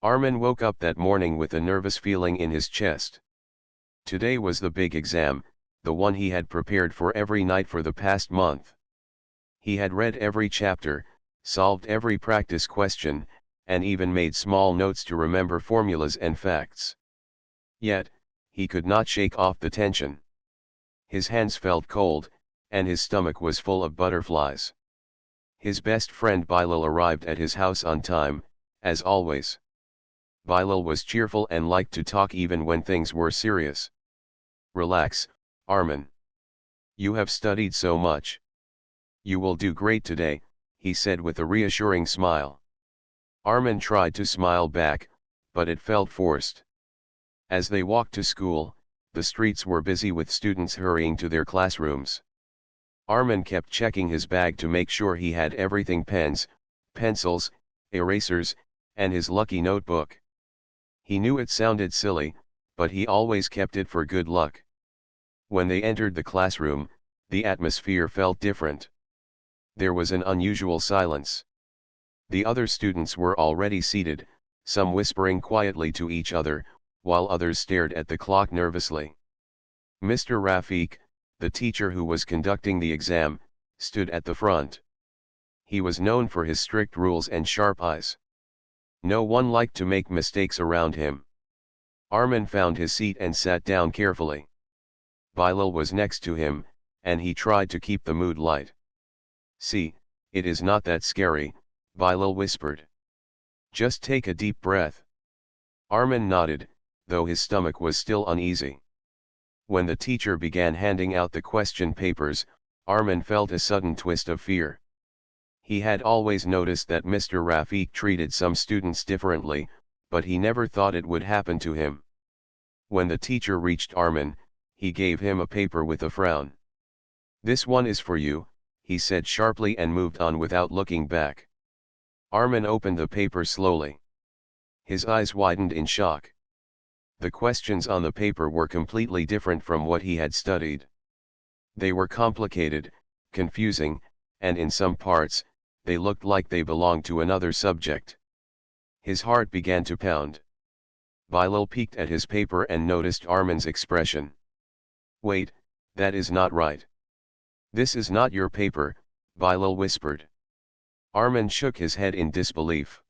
Armin woke up that morning with a nervous feeling in his chest. Today was the big exam, the one he had prepared for every night for the past month. He had read every chapter, solved every practice question, and even made small notes to remember formulas and facts. Yet, he could not shake off the tension. His hands felt cold, and his stomach was full of butterflies. His best friend Bilal arrived at his house on time, as always. Bilal was cheerful and liked to talk even when things were serious. "Relax, Armin. You have studied so much. You will do great today," he said with a reassuring smile. Armin tried to smile back, but it felt forced. As they walked to school, the streets were busy with students hurrying to their classrooms. Armin kept checking his bag to make sure he had everything: pens, pencils, erasers, and his lucky notebook. He knew it sounded silly, but he always kept it for good luck. When they entered the classroom, the atmosphere felt different. There was an unusual silence. The other students were already seated, some whispering quietly to each other, while others stared at the clock nervously. Mr. Rafiq, the teacher who was conducting the exam, stood at the front. He was known for his strict rules and sharp eyes. No one liked to make mistakes around him. Armin found his seat and sat down carefully. Bilal was next to him, and he tried to keep the mood light. "See, it is not that scary," Bilal whispered. "Just take a deep breath." Armin nodded, though his stomach was still uneasy. When the teacher began handing out the question papers, Armin felt a sudden twist of fear. He had always noticed that Mr. Rafiq treated some students differently, but he never thought it would happen to him. When the teacher reached Armin, he gave him a paper with a frown. "This one is for you," he said sharply and moved on without looking back. Armin opened the paper slowly. His eyes widened in shock. The questions on the paper were completely different from what he had studied. They were complicated, confusing, and in some parts, they looked like they belonged to another subject. His heart began to pound. Bilal peeked at his paper and noticed Armin's expression. "Wait, that is not right." "This is not your paper," Bilal whispered. Armin shook his head in disbelief.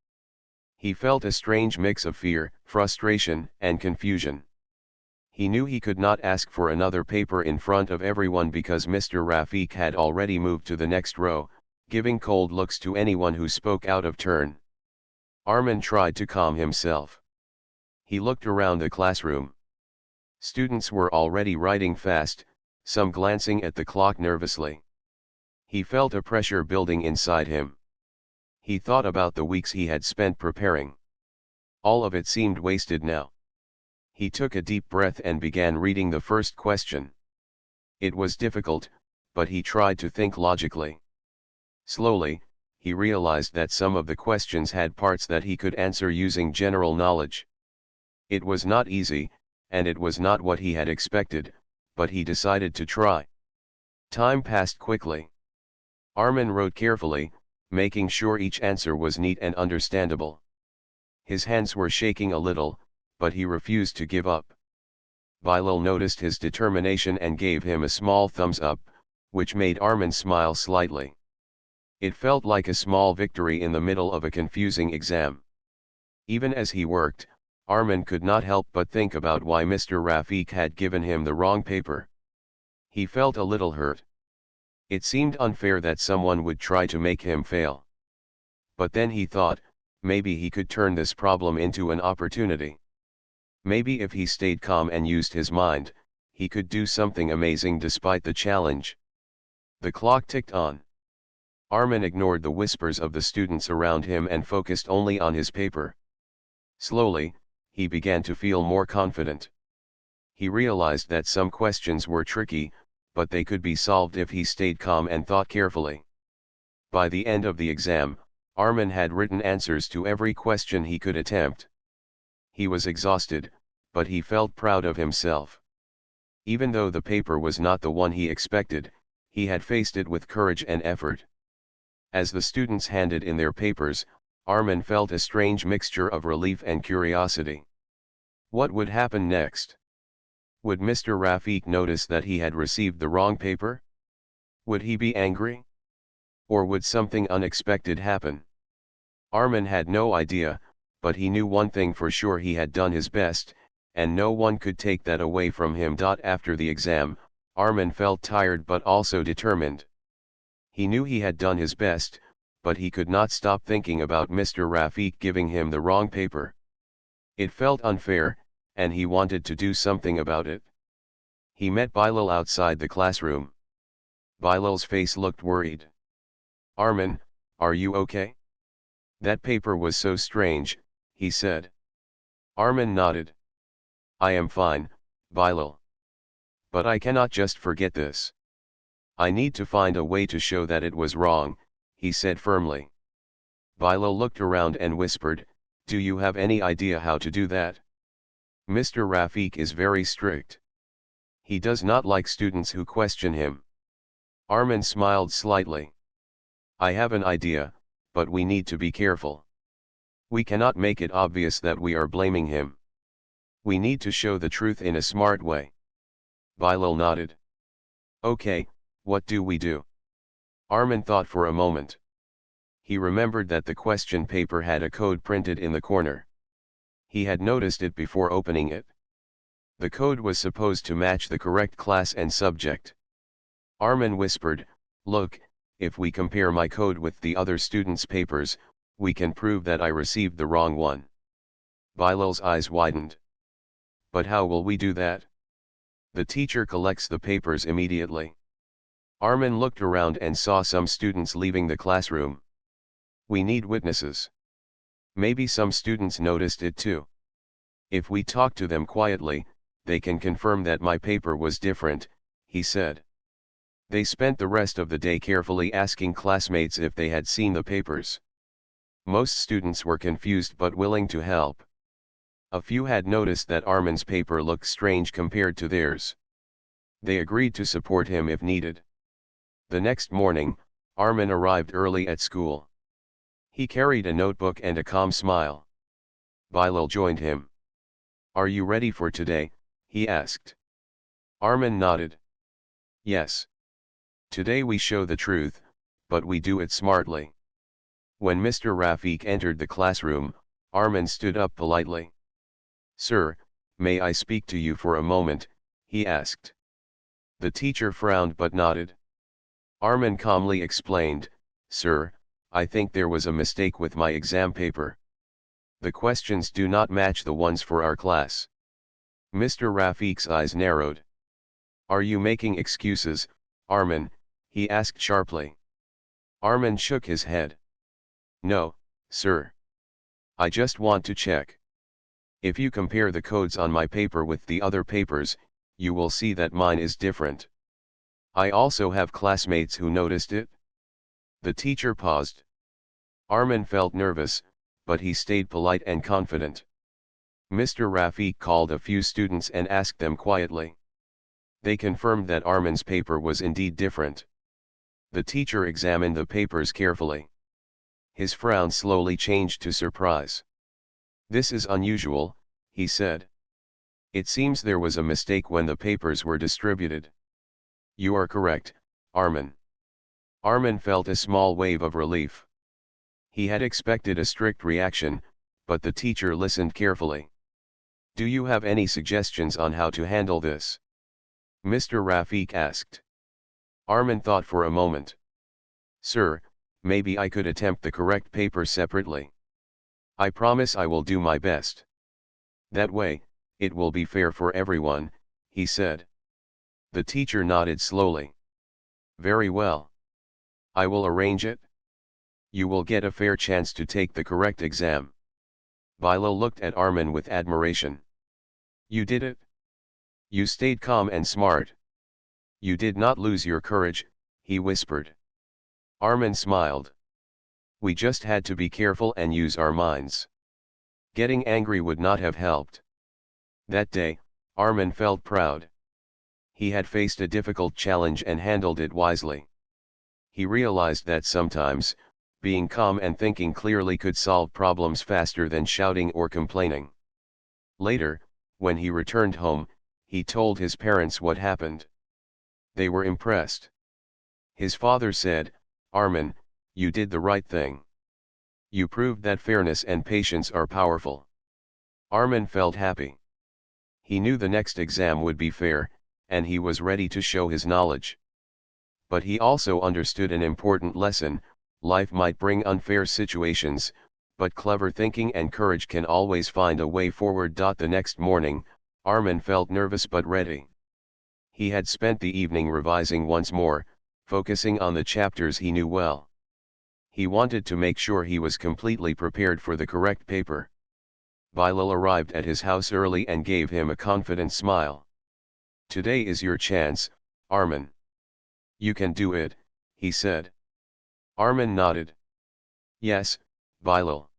He felt a strange mix of fear, frustration, and confusion. He knew he could not ask for another paper in front of everyone because Mr. Rafiq had already moved to the next row, giving cold looks to anyone who spoke out of turn. Armin tried to calm himself. He looked around the classroom. Students were already writing fast, some glancing at the clock nervously. He felt a pressure building inside him. He thought about the weeks he had spent preparing. All of it seemed wasted now. He took a deep breath and began reading the first question. It was difficult, but he tried to think logically. Slowly, he realized that some of the questions had parts that he could answer using general knowledge. It was not easy, and it was not what he had expected, but he decided to try. Time passed quickly. Armin wrote carefully, making sure each answer was neat and understandable. His hands were shaking a little, but he refused to give up. Bilal noticed his determination and gave him a small thumbs up, which made Armin smile slightly. It felt like a small victory in the middle of a confusing exam. Even as he worked, Armin could not help but think about why Mr. Rafiq had given him the wrong paper. He felt a little hurt. It seemed unfair that someone would try to make him fail. But then he thought, maybe he could turn this problem into an opportunity. Maybe if he stayed calm and used his mind, he could do something amazing despite the challenge. The clock ticked on. Armin ignored the whispers of the students around him and focused only on his paper. Slowly, he began to feel more confident. He realized that some questions were tricky, but they could be solved if he stayed calm and thought carefully. By the end of the exam, Armin had written answers to every question he could attempt. He was exhausted, but he felt proud of himself. Even though the paper was not the one he expected, he had faced it with courage and effort. As the students handed in their papers, Armin felt a strange mixture of relief and curiosity. What would happen next? Would Mr. Rafiq notice that he had received the wrong paper? Would he be angry? Or would something unexpected happen? Armin had no idea, but he knew one thing for sure: he had done his best, and no one could take that away from him. After the exam, Armin felt tired but also determined. He knew he had done his best, but he could not stop thinking about Mr. Rafiq giving him the wrong paper. It felt unfair, and he wanted to do something about it. He met Bilal outside the classroom. Bilal's face looked worried. "Armin, are you okay? That paper was so strange," he said. Armin nodded. "I am fine, Bilal. But I cannot just forget this. I need to find a way to show that it was wrong," he said firmly. Bilal looked around and whispered, "Do you have any idea how to do that? Mr. Rafiq is very strict. He does not like students who question him." Armin smiled slightly. "I have an idea, but we need to be careful. We cannot make it obvious that we are blaming him. We need to show the truth in a smart way." Bilal nodded. "Okay, what do we do?" Armin thought for a moment. He remembered that the question paper had a code printed in the corner. He had noticed it before opening it. The code was supposed to match the correct class and subject. Armin whispered, "Look, if we compare my code with the other students' papers, we can prove that I received the wrong one." Bilal's eyes widened. "But how will we do that? The teacher collects the papers immediately." Armin looked around and saw some students leaving the classroom. "We need witnesses. Maybe some students noticed it too. If we talk to them quietly, they can confirm that my paper was different," he said. They spent the rest of the day carefully asking classmates if they had seen the papers. Most students were confused but willing to help. A few had noticed that Armin's paper looked strange compared to theirs. They agreed to support him if needed. The next morning, Armin arrived early at school. He carried a notebook and a calm smile. Bilal joined him. "Are you ready for today?" he asked. Armin nodded. "Yes. Today we show the truth, but we do it smartly." When Mr. Rafiq entered the classroom, Armin stood up politely. "Sir, may I speak to you for a moment?" he asked. The teacher frowned but nodded. Armin calmly explained, "Sir, I think there was a mistake with my exam paper. The questions do not match the ones for our class." Mr. Rafiq's eyes narrowed. "Are you making excuses, Armin?" he asked sharply. Armin shook his head. "No, sir. I just want to check. If you compare the codes on my paper with the other papers, you will see that mine is different. I also have classmates who noticed it." The teacher paused. Armin felt nervous, but he stayed polite and confident. Mr. Rafiq called a few students and asked them quietly. They confirmed that Armin's paper was indeed different. The teacher examined the papers carefully. His frown slowly changed to surprise. "This is unusual," he said. "It seems there was a mistake when the papers were distributed." "You are correct, Armin." Armin felt a small wave of relief. He had expected a strict reaction, but the teacher listened carefully. "Do you have any suggestions on how to handle this?" Mr. Rafiq asked. Armin thought for a moment. "Sir, maybe I could attempt the correct paper separately. I promise I will do my best. That way, it will be fair for everyone," he said. The teacher nodded slowly. "Very well. I will arrange it. You will get a fair chance to take the correct exam." Bilal looked at Armin with admiration. "You did it. You stayed calm and smart. You did not lose your courage," he whispered. Armin smiled. "We just had to be careful and use our minds. Getting angry would not have helped." That day, Armin felt proud. He had faced a difficult challenge and handled it wisely. He realized that sometimes, Being calm and thinking clearly could solve problems faster than shouting or complaining. Later, when he returned home, he told his parents what happened. They were impressed. His father said, "Armin, you did the right thing. You proved that fairness and patience are powerful." Armin felt happy. He knew the next exam would be fair, and he was ready to show his knowledge. But he also understood an important lesson: life might bring unfair situations, but clever thinking and courage can always find a way forward. The next morning, Armin felt nervous but ready. He had spent the evening revising once more, focusing on the chapters he knew well. He wanted to make sure he was completely prepared for the correct paper. Bilal arrived at his house early and gave him a confident smile. "Today is your chance, Armin. You can do it," he said. Armin nodded. "Yes, Bilal.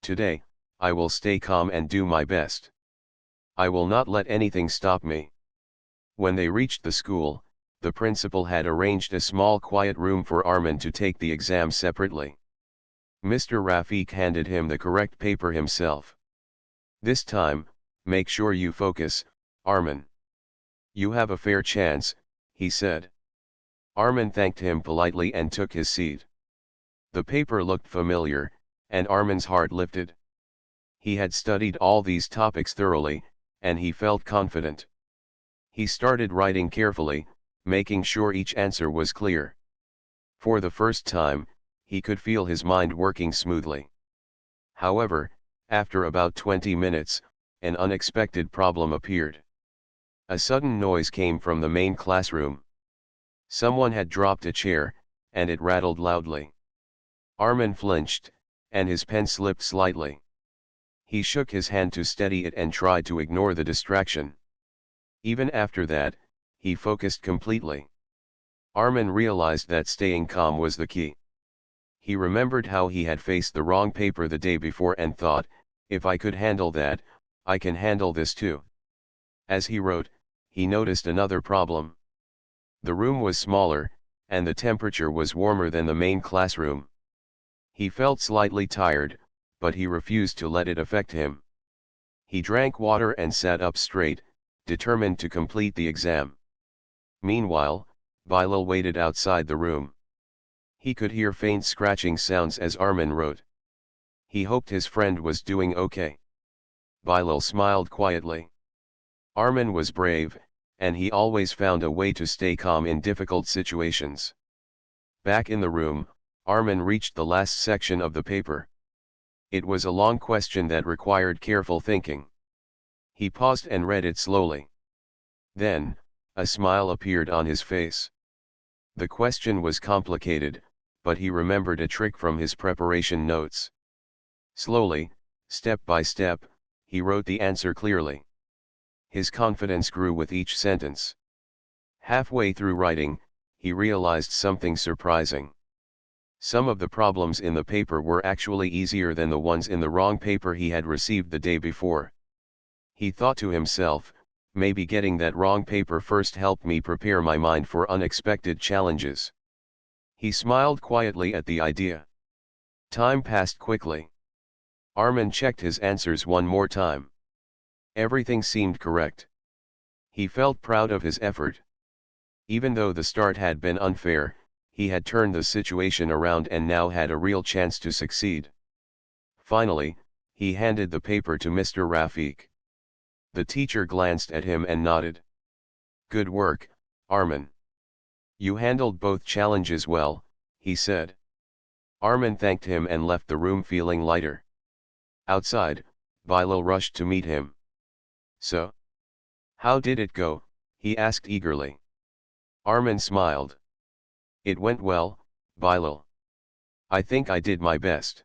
Today, I will stay calm and do my best. I will not let anything stop me." When they reached the school, the principal had arranged a small quiet room for Armin to take the exam separately. Mr. Rafiq handed him the correct paper himself. "This time, make sure you focus, Armin. You have a fair chance," he said. Armin thanked him politely and took his seat. The paper looked familiar, and Armin's heart lifted. He had studied all these topics thoroughly, and he felt confident. He started writing carefully, making sure each answer was clear. For the first time, he could feel his mind working smoothly. However, after about 20 minutes, an unexpected problem appeared. A sudden noise came from the main classroom. Someone had dropped a chair, and it rattled loudly. Armin flinched, and his pen slipped slightly. He shook his hand to steady it and tried to ignore the distraction. Even after that, he focused completely. Armin realized that staying calm was the key. He remembered how he had faced the wrong paper the day before and thought, "If I could handle that, I can handle this too." As he wrote, he noticed another problem. The room was smaller, and the temperature was warmer than the main classroom. He felt slightly tired, but he refused to let it affect him. He drank water and sat up straight, determined to complete the exam. Meanwhile, Bilal waited outside the room. He could hear faint scratching sounds as Armin wrote. He hoped his friend was doing okay. Bilal smiled quietly. Armin was brave, and he always found a way to stay calm in difficult situations. Back in the room, Armin reached the last section of the paper. It was a long question that required careful thinking. He paused and read it slowly. Then, a smile appeared on his face. The question was complicated, but he remembered a trick from his preparation notes. Slowly, step by step, he wrote the answer clearly. His confidence grew with each sentence. Halfway through writing, he realized something surprising. Some of the problems in the paper were actually easier than the ones in the wrong paper he had received the day before. He thought to himself, "Maybe getting that wrong paper first helped me prepare my mind for unexpected challenges." He smiled quietly at the idea. Time passed quickly. Armin checked his answers one more time. Everything seemed correct. He felt proud of his effort. Even though the start had been unfair, he had turned the situation around and now had a real chance to succeed. Finally, he handed the paper to Mr. Rafiq. The teacher glanced at him and nodded. "Good work, Armin. You handled both challenges well," he said. Armin thanked him and left the room feeling lighter. Outside, Bilal rushed to meet him. "So? How did it go?" he asked eagerly. Armin smiled. "It went well, Bilal. I think I did my best.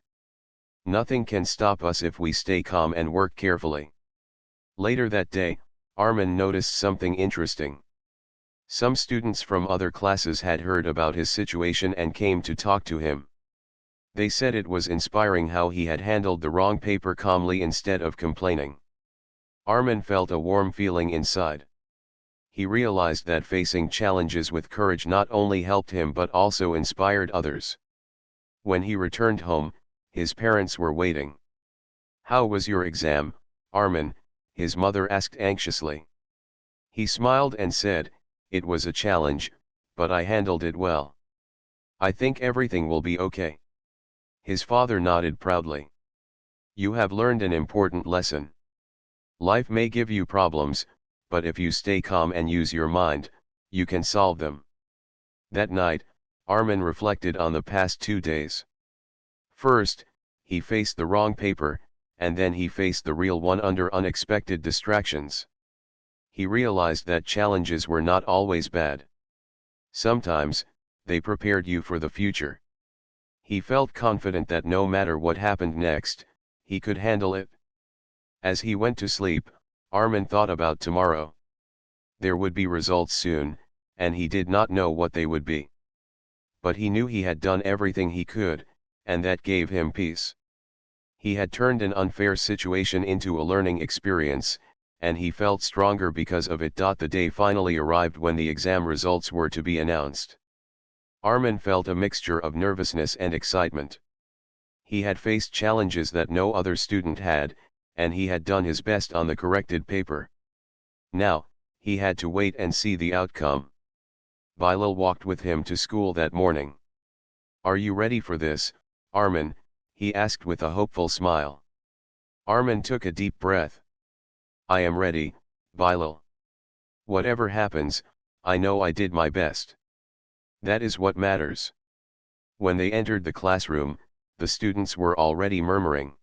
Nothing can stop us if we stay calm and work carefully." Later that day, Armin noticed something interesting. Some students from other classes had heard about his situation and came to talk to him. They said it was inspiring how he had handled the wrong paper calmly instead of complaining. Armin felt a warm feeling inside. He realized that facing challenges with courage not only helped him but also inspired others. When he returned home, his parents were waiting. "How was your exam, Armin?" his mother asked anxiously. He smiled and said, "It was a challenge, but I handled it well. I think everything will be okay." His father nodded proudly. "You have learned an important lesson. Life may give you problems, but if you stay calm and use your mind, you can solve them." That night, Armin reflected on the past 2 days. First, he faced the wrong paper, and then he faced the real one under unexpected distractions. He realized that challenges were not always bad. Sometimes, they prepared you for the future. He felt confident that no matter what happened next, he could handle it. As he went to sleep, Armin thought about tomorrow. There would be results soon, and he did not know what they would be. But he knew he had done everything he could, and that gave him peace. He had turned an unfair situation into a learning experience, and he felt stronger because of it. The day finally arrived when the exam results were to be announced. Armin felt a mixture of nervousness and excitement. He had faced challenges that no other student had, and he had done his best on the corrected paper. Now, he had to wait and see the outcome. Bilal walked with him to school that morning. "Are you ready for this, Armin?" he asked with a hopeful smile. Armin took a deep breath. "I am ready, Bilal. Whatever happens, I know I did my best. That is what matters." When they entered the classroom, the students were already murmuring.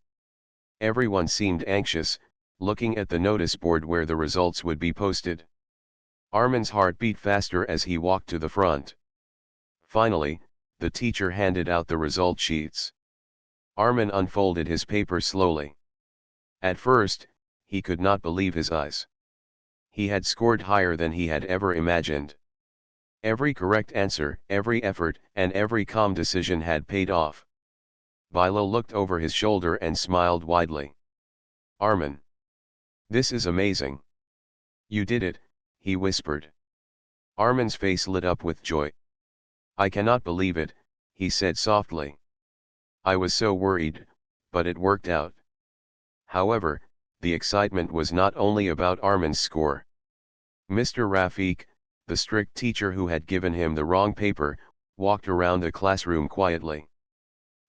Everyone seemed anxious, looking at the notice board where the results would be posted. Armin's heart beat faster as he walked to the front. Finally, the teacher handed out the result sheets. Armin unfolded his paper slowly. At first, he could not believe his eyes. He had scored higher than he had ever imagined. Every correct answer, every effort, and every calm decision had paid off. Bilal looked over his shoulder and smiled widely. "Armin, this is amazing. You did it," he whispered. Armin's face lit up with joy. "I cannot believe it," he said softly. "I was so worried, but it worked out." However, the excitement was not only about Armin's score. Mr. Rafiq, the strict teacher who had given him the wrong paper, walked around the classroom quietly.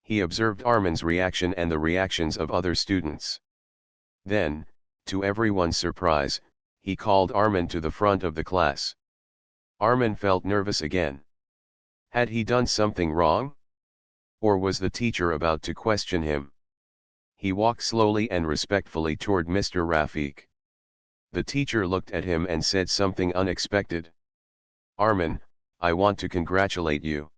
He observed Armin's reaction and the reactions of other students. Then, to everyone's surprise, he called Armin to the front of the class. Armin felt nervous again. Had he done something wrong? Or was the teacher about to question him? He walked slowly and respectfully toward Mr. Rafiq. The teacher looked at him and said something unexpected. "Armin, I want to congratulate you.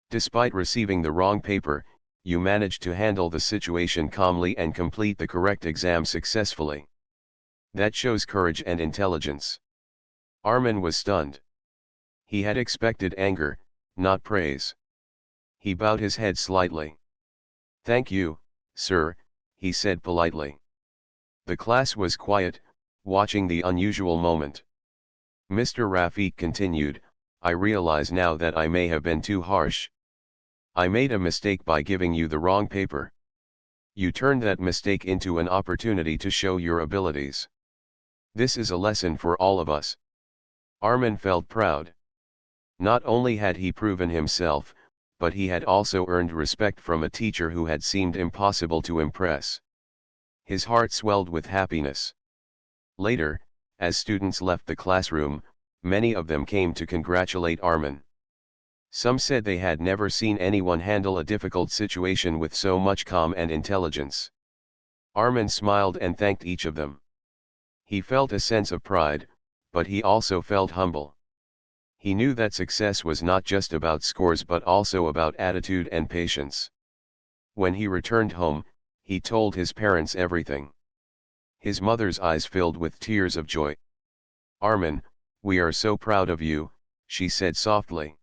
Despite receiving the wrong paper, you managed to handle the situation calmly and complete the correct exam successfully. That shows courage and intelligence." Armin was stunned. He had expected anger, not praise. He bowed his head slightly. "Thank you, sir," he said politely. The class was quiet, watching the unusual moment. Mr. Rafiq continued, "I realize now that I may have been too harsh. I made a mistake by giving you the wrong paper. You turned that mistake into an opportunity to show your abilities. This is a lesson for all of us." Armin felt proud. Not only had he proven himself, but he had also earned respect from a teacher who had seemed impossible to impress. His heart swelled with happiness. Later, as students left the classroom, many of them came to congratulate Armin. Some said they had never seen anyone handle a difficult situation with so much calm and intelligence. Armin smiled and thanked each of them. He felt a sense of pride, but he also felt humble. He knew that success was not just about scores but also about attitude and patience. When he returned home, he told his parents everything. His mother's eyes filled with tears of joy. "Armin, we are so proud of you," she said softly.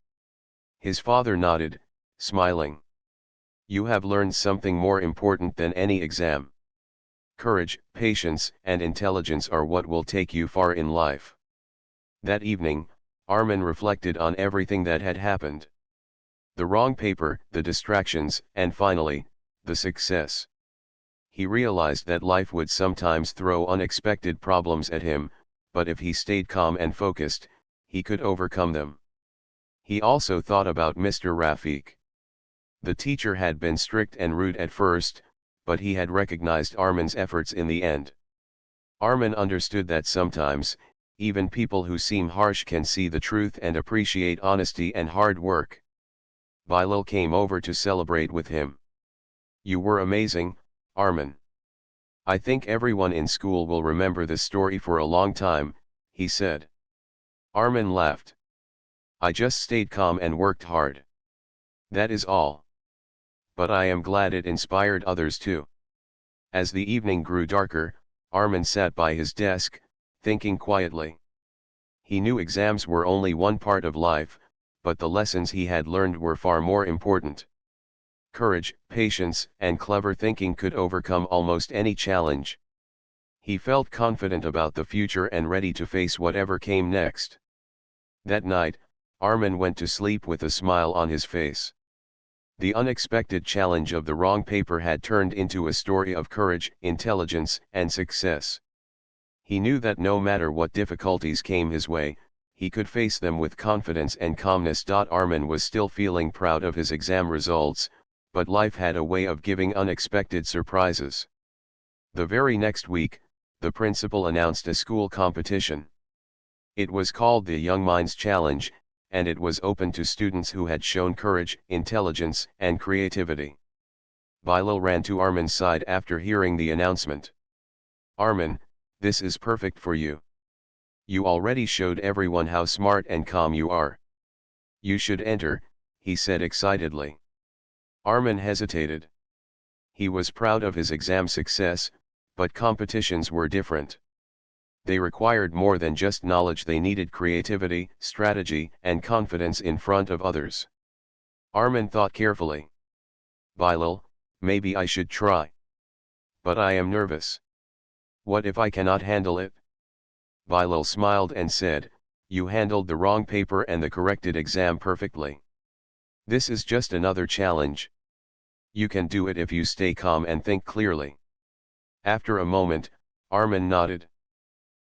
His father nodded, smiling. "You have learned something more important than any exam. Courage, patience, and intelligence are what will take you far in life." That evening, Armin reflected on everything that had happened. The wrong paper, the distractions, and finally, the success. He realized that life would sometimes throw unexpected problems at him, but if he stayed calm and focused, he could overcome them. He also thought about Mr. Rafiq. The teacher had been strict and rude at first, but he had recognized Armin's efforts in the end. Armin understood that sometimes, even people who seem harsh can see the truth and appreciate honesty and hard work. Bilal came over to celebrate with him. "You were amazing, Armin. I think everyone in school will remember this story for a long time," he said. Armin laughed. "I just stayed calm and worked hard. That is all. But I am glad it inspired others too." As the evening grew darker, Armin sat by his desk, thinking quietly. He knew exams were only one part of life, but the lessons he had learned were far more important. Courage, patience, and clever thinking could overcome almost any challenge. He felt confident about the future and ready to face whatever came next. That night, Armin went to sleep with a smile on his face. The unexpected challenge of the wrong paper had turned into a story of courage, intelligence, and success. He knew that no matter what difficulties came his way, he could face them with confidence and calmness. Armin was still feeling proud of his exam results, but life had a way of giving unexpected surprises. The very next week, the principal announced a school competition. It was called the Young Minds Challenge, and it was open to students who had shown courage, intelligence, and creativity. Bilal ran to Armin's side after hearing the announcement. "Armin, this is perfect for you. You already showed everyone how smart and calm you are. You should enter," he said excitedly. Armin hesitated. He was proud of his exam success, but competitions were different. They required more than just knowledge. They needed creativity, strategy, and confidence in front of others. Armin thought carefully. "Bilal, maybe I should try. But I am nervous. What if I cannot handle it?" Bilal smiled and said, "You handled the wrong paper and the corrected exam perfectly. This is just another challenge. You can do it if you stay calm and think clearly." After a moment, Armin nodded.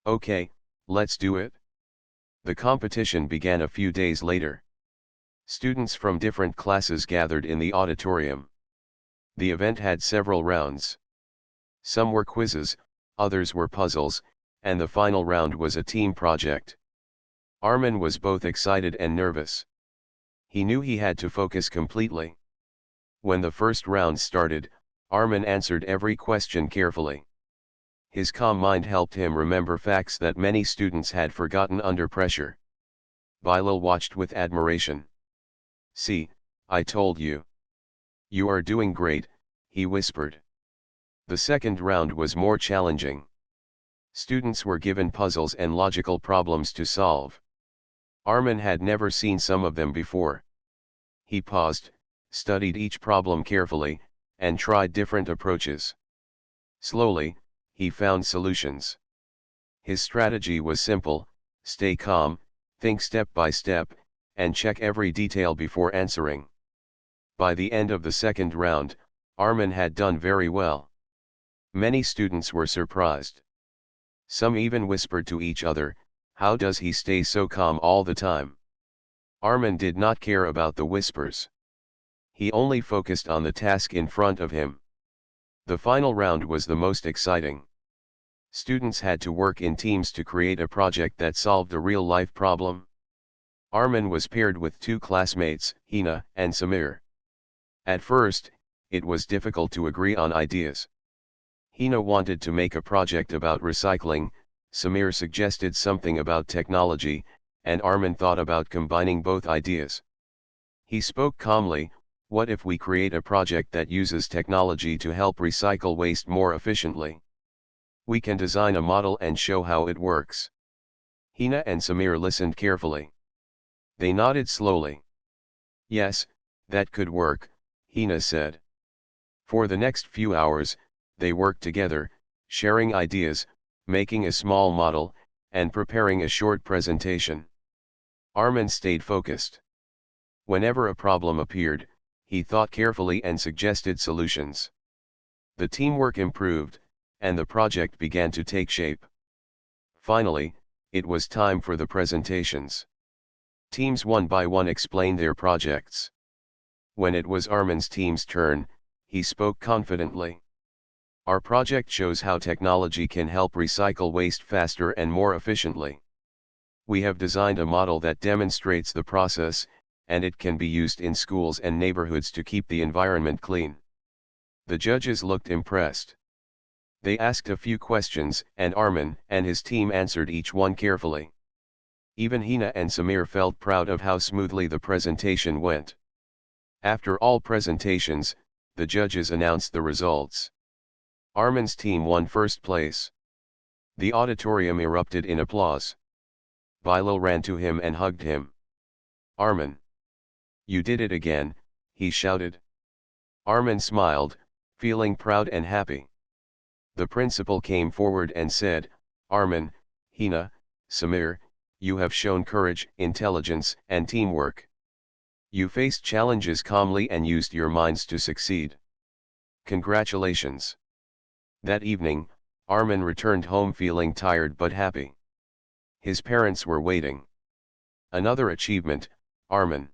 "Okay, let's do it." The competition began a few days later. Students from different classes gathered in the auditorium. The event had several rounds. Some were quizzes, others were puzzles, and the final round was a team project. Armin was both excited and nervous. He knew he had to focus completely. When the first round started, Armin answered every question carefully. His calm mind helped him remember facts that many students had forgotten under pressure. Bilal watched with admiration. "See, I told you. You are doing great," he whispered. The second round was more challenging. Students were given puzzles and logical problems to solve. Armin had never seen some of them before. He paused, studied each problem carefully, and tried different approaches. Slowly, he found solutions. His strategy was simple: stay calm, think step by step, and check every detail before answering. By the end of the second round, Armin had done very well. Many students were surprised. Some even whispered to each other, "How does he stay so calm all the time?" Armin did not care about the whispers. He only focused on the task in front of him. The final round was the most exciting. Students had to work in teams to create a project that solved a real-life problem. Armin was paired with two classmates, Hina and Samir. At first, it was difficult to agree on ideas. Hina wanted to make a project about recycling, Samir suggested something about technology, and Armin thought about combining both ideas. He spoke calmly, "What if we create a project that uses technology to help recycle waste more efficiently? We can design a model and show how it works." Hina and Samir listened carefully. They nodded slowly. "Yes, that could work," Hina said. For the next few hours, they worked together, sharing ideas, making a small model, and preparing a short presentation. Armin stayed focused. Whenever a problem appeared, he thought carefully and suggested solutions. The teamwork improved, and the project began to take shape. Finally, it was time for the presentations. Teams one by one explained their projects. When it was Armin's team's turn, he spoke confidently. Our project shows how technology can help recycle waste faster and more efficiently. We have designed a model that demonstrates the process, and it can be used in schools and neighborhoods to keep the environment clean. The judges looked impressed. They asked a few questions, and Armin and his team answered each one carefully. Even Hina and Samir felt proud of how smoothly the presentation went. After all presentations, the judges announced the results. Armin's team won first place. The auditorium erupted in applause. Bilal ran to him and hugged him. "Armin! You did it again," he shouted. Armin smiled, feeling proud and happy. The principal came forward and said, "Armin, Hina, Samir, you have shown courage, intelligence, and teamwork. You faced challenges calmly and used your minds to succeed. Congratulations." That evening, Armin returned home feeling tired but happy. His parents were waiting. "Another achievement, Armin.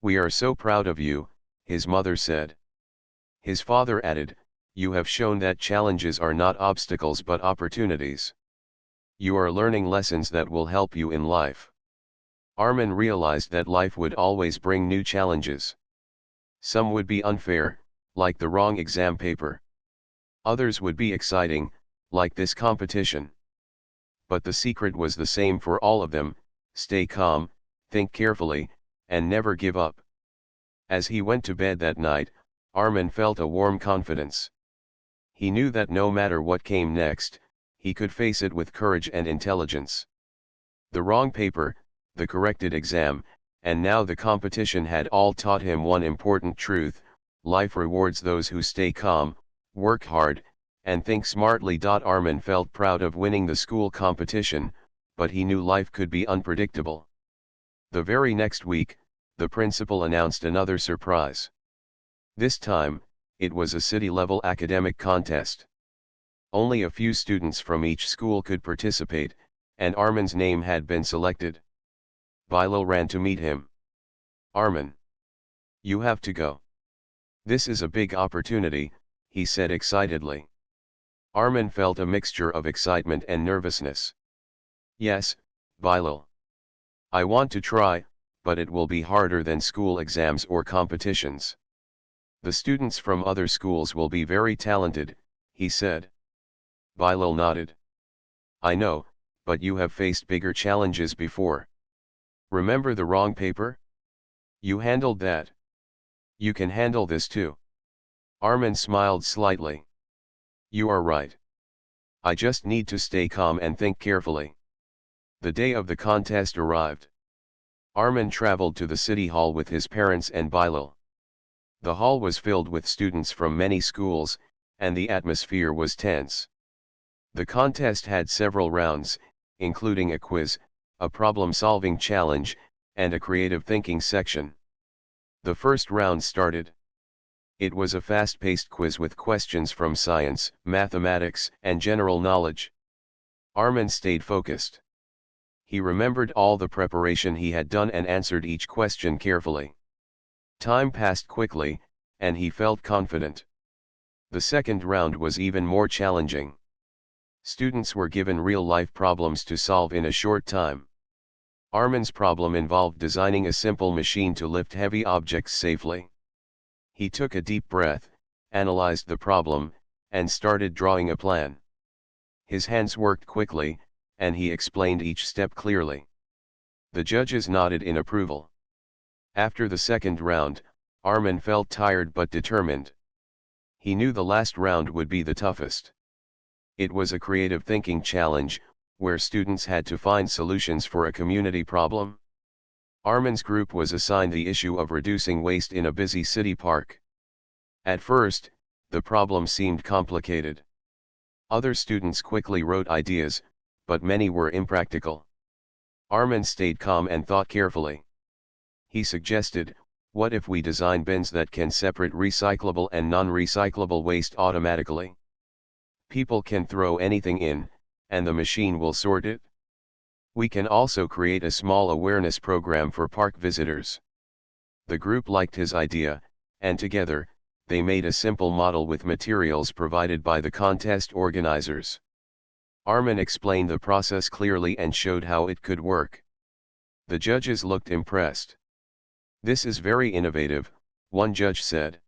We are so proud of you," his mother said. His father added, "You have shown that challenges are not obstacles but opportunities. You are learning lessons that will help you in life." Armin realized that life would always bring new challenges. Some would be unfair, like the wrong exam paper. Others would be exciting, like this competition. But the secret was the same for all of them: stay calm, think carefully, and never give up. As he went to bed that night, Armin felt a warm confidence. He knew that no matter what came next, he could face it with courage and intelligence. The wrong paper, the corrected exam, and now the competition had all taught him one important truth: life rewards those who stay calm, work hard, and think smartly. Armin felt proud of winning the school competition, but he knew life could be unpredictable. The very next week, the principal announced another surprise. This time, it was a city-level academic contest. Only a few students from each school could participate, and Armin's name had been selected. Bilal ran to meet him. "Armin! You have to go. This is a big opportunity," he said excitedly. Armin felt a mixture of excitement and nervousness. "Yes, Bilal. I want to try, but it will be harder than school exams or competitions. The students from other schools will be very talented," he said. Bilal nodded. "I know, but you have faced bigger challenges before. Remember the wrong paper? You handled that. You can handle this too." Armin smiled slightly. "You are right. I just need to stay calm and think carefully." The day of the contest arrived. Armin traveled to the city hall with his parents and Bilal. The hall was filled with students from many schools, and the atmosphere was tense. The contest had several rounds, including a quiz, a problem-solving challenge, and a creative thinking section. The first round started. It was a fast-paced quiz with questions from science, mathematics, and general knowledge. Armin stayed focused. He remembered all the preparation he had done and answered each question carefully. Time passed quickly, and he felt confident. The second round was even more challenging. Students were given real-life problems to solve in a short time. Armin's problem involved designing a simple machine to lift heavy objects safely. He took a deep breath, analyzed the problem, and started drawing a plan. His hands worked quickly, and he explained each step clearly. The judges nodded in approval. After the second round, Armin felt tired but determined. He knew the last round would be the toughest. It was a creative thinking challenge, where students had to find solutions for a community problem. Armin's group was assigned the issue of reducing waste in a busy city park. At first, the problem seemed complicated. Other students quickly wrote ideas, but many were impractical. Armin stayed calm and thought carefully. He suggested, what if we design bins that can separate recyclable and non-recyclable waste automatically? People can throw anything in, and the machine will sort it. We can also create a small awareness program for park visitors. The group liked his idea, and together, they made a simple model with materials provided by the contest organizers. Armin explained the process clearly and showed how it could work. The judges looked impressed. "This is very innovative," one judge said.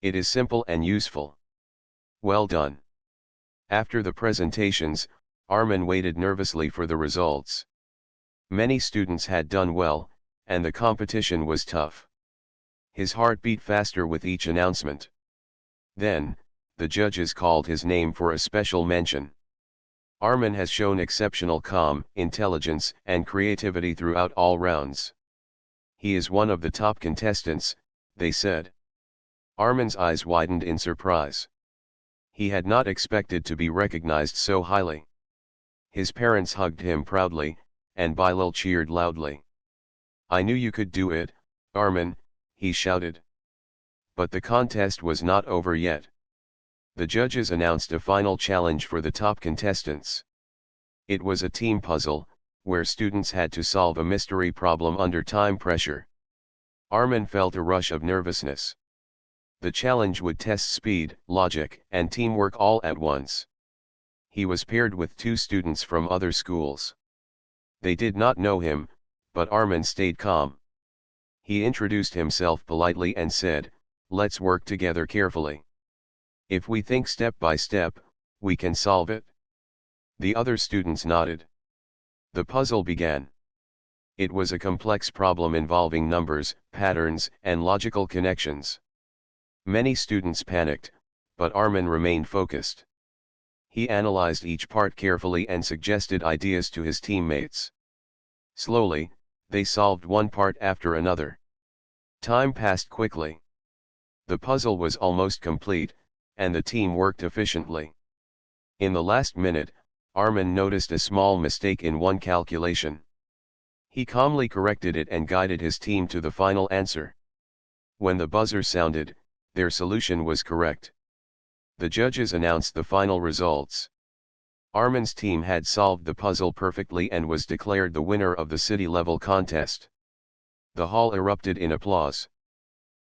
"It is simple and useful. Well done." After the presentations, Armin waited nervously for the results. Many students had done well, and the competition was tough. His heart beat faster with each announcement. Then, the judges called his name for a special mention. "Armin has shown exceptional calm, intelligence, and creativity throughout all rounds. He is one of the top contestants," they said. Armin's eyes widened in surprise. He had not expected to be recognized so highly. His parents hugged him proudly, and Bilal cheered loudly. "I knew you could do it, Armin," he shouted. But the contest was not over yet. The judges announced a final challenge for the top contestants. It was a team puzzle, where students had to solve a mystery problem under time pressure. Armin felt a rush of nervousness. The challenge would test speed, logic, and teamwork all at once. He was paired with two students from other schools. They did not know him, but Armin stayed calm. He introduced himself politely and said, "Let's work together carefully. If we think step by step, we can solve it." The other students nodded. The puzzle began. It was a complex problem involving numbers, patterns, and logical connections. Many students panicked, but Armin remained focused. He analyzed each part carefully and suggested ideas to his teammates. Slowly, they solved one part after another. Time passed quickly. The puzzle was almost complete, and the team worked efficiently. In the last minute, Armin noticed a small mistake in one calculation. He calmly corrected it and guided his team to the final answer. When the buzzer sounded, their solution was correct. The judges announced the final results. Armin's team had solved the puzzle perfectly and was declared the winner of the city-level contest. The hall erupted in applause.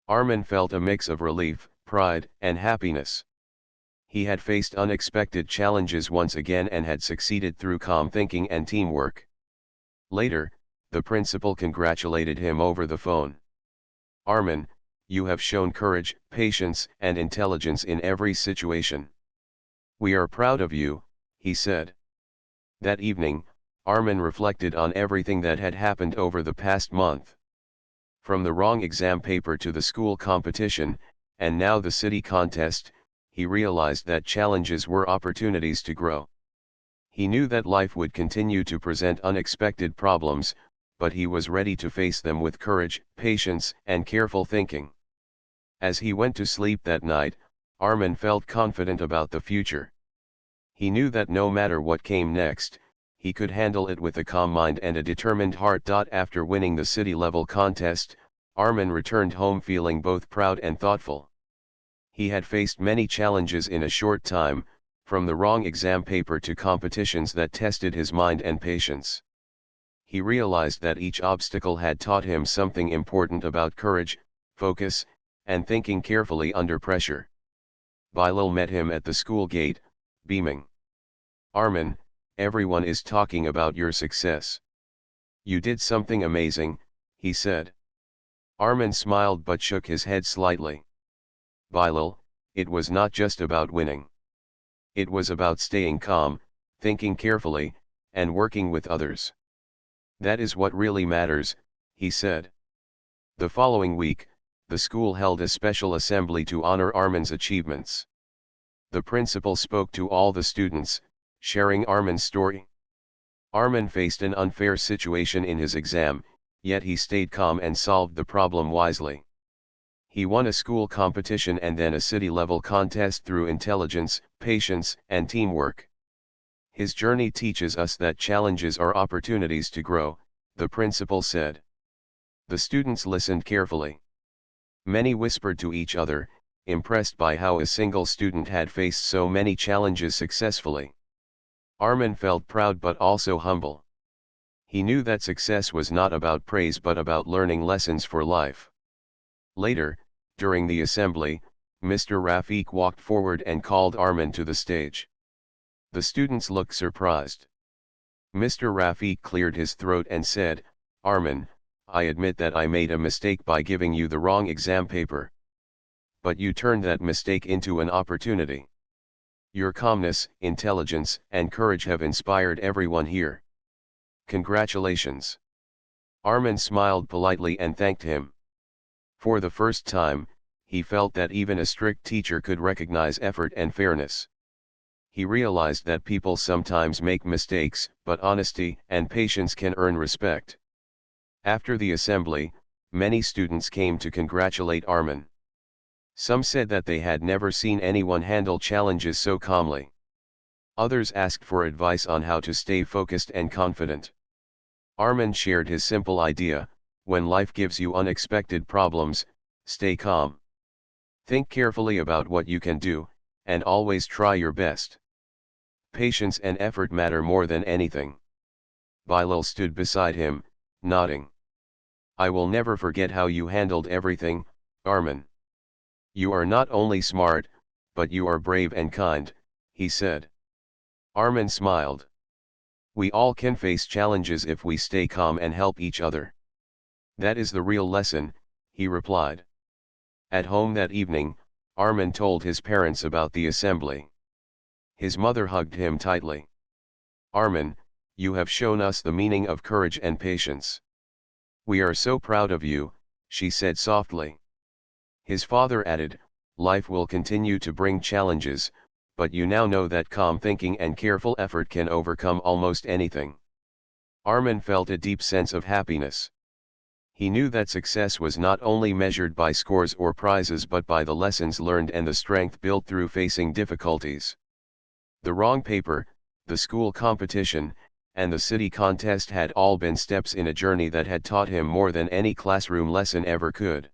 Armin felt a mix of relief, pride, and happiness. He had faced unexpected challenges once again and had succeeded through calm thinking and teamwork. Later, the principal congratulated him over the phone. "Armin, you have shown courage, patience, and intelligence in every situation. We are proud of you," he said. That evening, Armin reflected on everything that had happened over the past month. From the wrong exam paper to the school competition, and now the city contest, he realized that challenges were opportunities to grow. He knew that life would continue to present unexpected problems, but he was ready to face them with courage, patience, and careful thinking. As he went to sleep that night, Armin felt confident about the future. He knew that no matter what came next, he could handle it with a calm mind and a determined heart. After winning the city-level contest, Armin returned home feeling both proud and thoughtful. He had faced many challenges in a short time, from the wrong exam paper to competitions that tested his mind and patience. He realized that each obstacle had taught him something important about courage, focus, and thinking carefully under pressure. Bilal met him at the school gate, beaming. "Armin, everyone is talking about your success. You did something amazing," he said. Armin smiled but shook his head slightly. "Bilal, it was not just about winning. It was about staying calm, thinking carefully, and working with others. That is what really matters," he said. The following week, the school held a special assembly to honor Armin's achievements. The principal spoke to all the students, sharing Armin's story. Armin faced an unfair situation in his exam, yet he stayed calm and solved the problem wisely. He won a school competition and then a city-level contest through intelligence, patience, and teamwork. His journey teaches us that challenges are opportunities to grow, the principal said. The students listened carefully. Many whispered to each other, impressed by how a single student had faced so many challenges successfully. Armin felt proud but also humble. He knew that success was not about praise but about learning lessons for life. Later, during the assembly, Mr. Rafiq walked forward and called Armin to the stage. The students looked surprised. Mr. Rafiq cleared his throat and said, "Armin, I admit that I made a mistake by giving you the wrong exam paper. But you turned that mistake into an opportunity. Your calmness, intelligence, and courage have inspired everyone here. Congratulations." Armin smiled politely and thanked him. For the first time, he felt that even a strict teacher could recognize effort and fairness. He realized that people sometimes make mistakes, but honesty and patience can earn respect. After the assembly, many students came to congratulate Armin. Some said that they had never seen anyone handle challenges so calmly. Others asked for advice on how to stay focused and confident. Armin shared his simple idea: when life gives you unexpected problems, stay calm. Think carefully about what you can do, and always try your best. Patience and effort matter more than anything. Bilal stood beside him, nodding. "I will never forget how you handled everything, Armin. You are not only smart, but you are brave and kind," he said. Armin smiled. "We all can face challenges if we stay calm and help each other. That is the real lesson," he replied. At home that evening, Armin told his parents about the assembly. His mother hugged him tightly. "Armin, you have shown us the meaning of courage and patience. We are so proud of you," she said softly. His father added, "Life will continue to bring challenges, but you now know that calm thinking and careful effort can overcome almost anything." Armin felt a deep sense of happiness. He knew that success was not only measured by scores or prizes but by the lessons learned and the strength built through facing difficulties. The wrong paper, the school competition, and the city contest had all been steps in a journey that had taught him more than any classroom lesson ever could.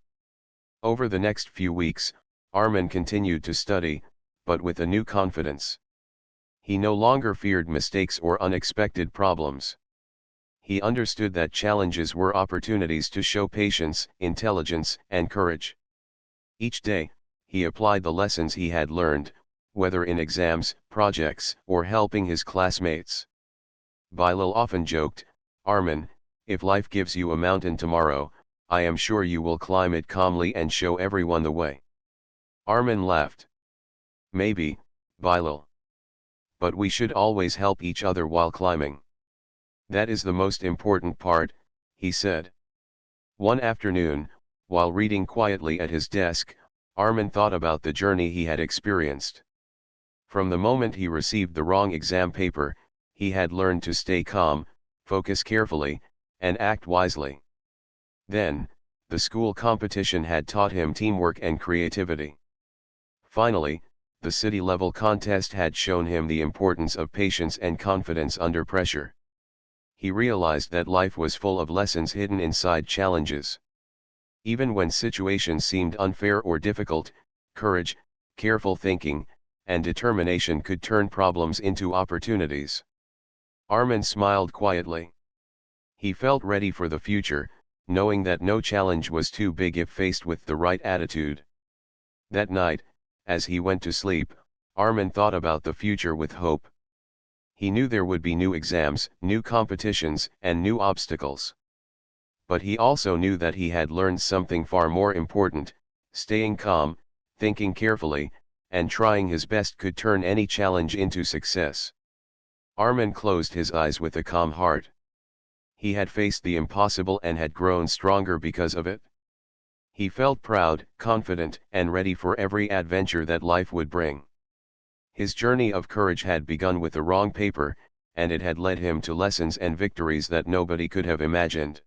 Over the next few weeks, Armin continued to study, but with a new confidence. He no longer feared mistakes or unexpected problems. He understood that challenges were opportunities to show patience, intelligence, and courage. Each day, he applied the lessons he had learned, whether in exams, projects, or helping his classmates. Bilal often joked, "Armin, if life gives you a mountain tomorrow, I am sure you will climb it calmly and show everyone the way." Armin laughed. "Maybe, Bilal. But we should always help each other while climbing. That is the most important part," he said. One afternoon, while reading quietly at his desk, Armin thought about the journey he had experienced. From the moment he received the wrong exam paper, he had learned to stay calm, focus carefully, and act wisely. Then, the school competition had taught him teamwork and creativity. Finally, the city-level contest had shown him the importance of patience and confidence under pressure. He realized that life was full of lessons hidden inside challenges. Even when situations seemed unfair or difficult, courage, careful thinking, and determination could turn problems into opportunities. Armin smiled quietly. He felt ready for the future, knowing that no challenge was too big if faced with the right attitude. That night, as he went to sleep, Armin thought about the future with hope. He knew there would be new exams, new competitions, and new obstacles. But he also knew that he had learned something far more important: staying calm, thinking carefully, and trying his best could turn any challenge into success. Armin closed his eyes with a calm heart. He had faced the impossible and had grown stronger because of it. He felt proud, confident, and ready for every adventure that life would bring. His journey of courage had begun with the wrong paper, and it had led him to lessons and victories that nobody could have imagined.